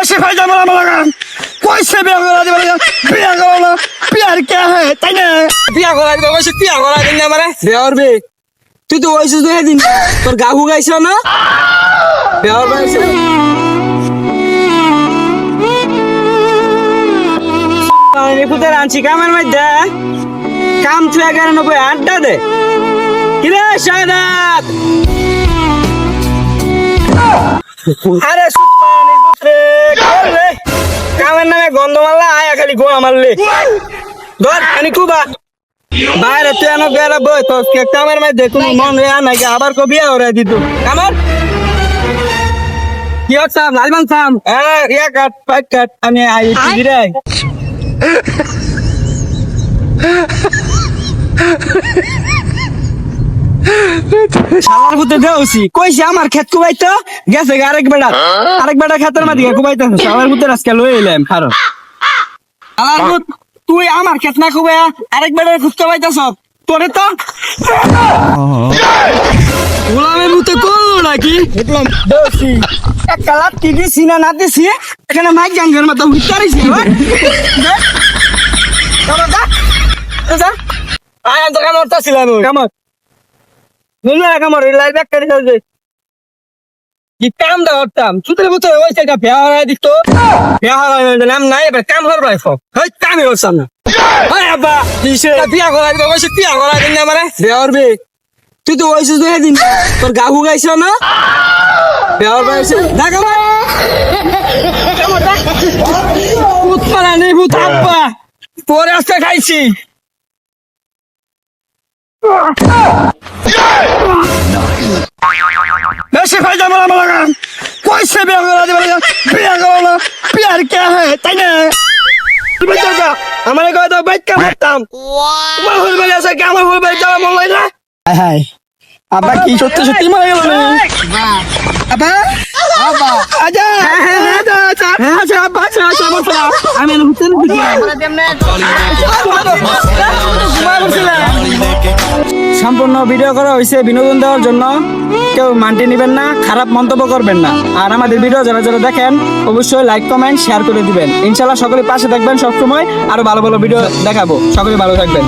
বেশি ফায়দা মারা লাগান কইছে বিয়া করা দিবে বিয়া করো না বিয়ার কে হে তাই না বিয়া করা দিবে কইছে বিয়া করা দিন না মানে বিয়া করবে তুই তো ওইসু দুই দিন তোর গাহু গাইছ না বিয়া করবে আমি কোথায় আনছি কামের মধ্যে কাম তুই 91 আড্ডা দে কিরে শাহাদাত আরে সুপানি পুত্রে করলে কামের নামে গন্ধ মারলা আয়া খালি গোয়া মারলে ধর আনি কুবা বাইরে তুই আনো গেলা বই তো কামের মধ্যে তুমি মন রে নাকি আবার কো বিয়া ওরে দিত কামার কি হচ্ছে লালমান সাম হ্যাঁ রিয়া কাট পাট কাট আমি আইছি রে শালার পুতে দেউছি কইছে আমার ক্ষেত কুবাইতো গেছে আরেক বেটা ক্ষেতের মাঝে কুবাইতেছে শালার পুতে আজকে লই এলাম খারো শালার পুত তুই আমার ক্ষেত না কুবাইয়া আরেক বেটার খুঁজ কুবাইতেছ তোরে তো গোলামের পুতে করলো নাকি দেখলাম দেউছি এক কালার টিভি সিনা না দিছি এখানে মাইক গাঙ্গের মতো উত্তরাইছি আয় তো কামড় তো ছিলাম কামড় কামড় লাইভ ব্যাক করে যাচ্ছে কি কাম দা করতাম সুতরে বুঝতে ওই একটা বিয়া দিত বিয়া নাম নাই এবার কাম হর রাইফ হই কামই হচ্ছাম না আয় আব্বা দিছে বিয়া করা দিবে কইছে বিয়া করা দিন না মানে বিয়া করবে তুই তো ওইসু দুই দিন তোর গাহু গাইছ না বিয়া করবে না কামড় কামড় দা উৎপালা নেই ভূত আব্বা পরে আজকে খাইছি বেশি ফায়দা মারা লাগান কইছে বিয়া করা দিবে বিয়া করো না বিয়ার কে হে তাই না আমার কথা বাইক কামাতাম তোমার হইবে আছে কি আমার হইবে যাওয়া মন লয় না হাই আব্বা কি সত্যি সত্যি মারা গেল না আব্বা আব্বা আজা আচ্ছা আব্বা আচ্ছা আমি হুতেন দিকে সম্পূর্ণ ভিডিও করা হয়েছে বিনোদন দেওয়ার জন্য কেউ মানতে নেবেন না খারাপ মন্তব্য করবেন না আর আমাদের ভিডিও যারা যারা দেখেন অবশ্যই লাইক কমেন্ট শেয়ার করে দিবেন ইনশাআল্লাহ সকলে পাশে থাকবেন সবসময় আরো ভালো ভালো ভিডিও দেখাবো সকলে ভালো থাকবেন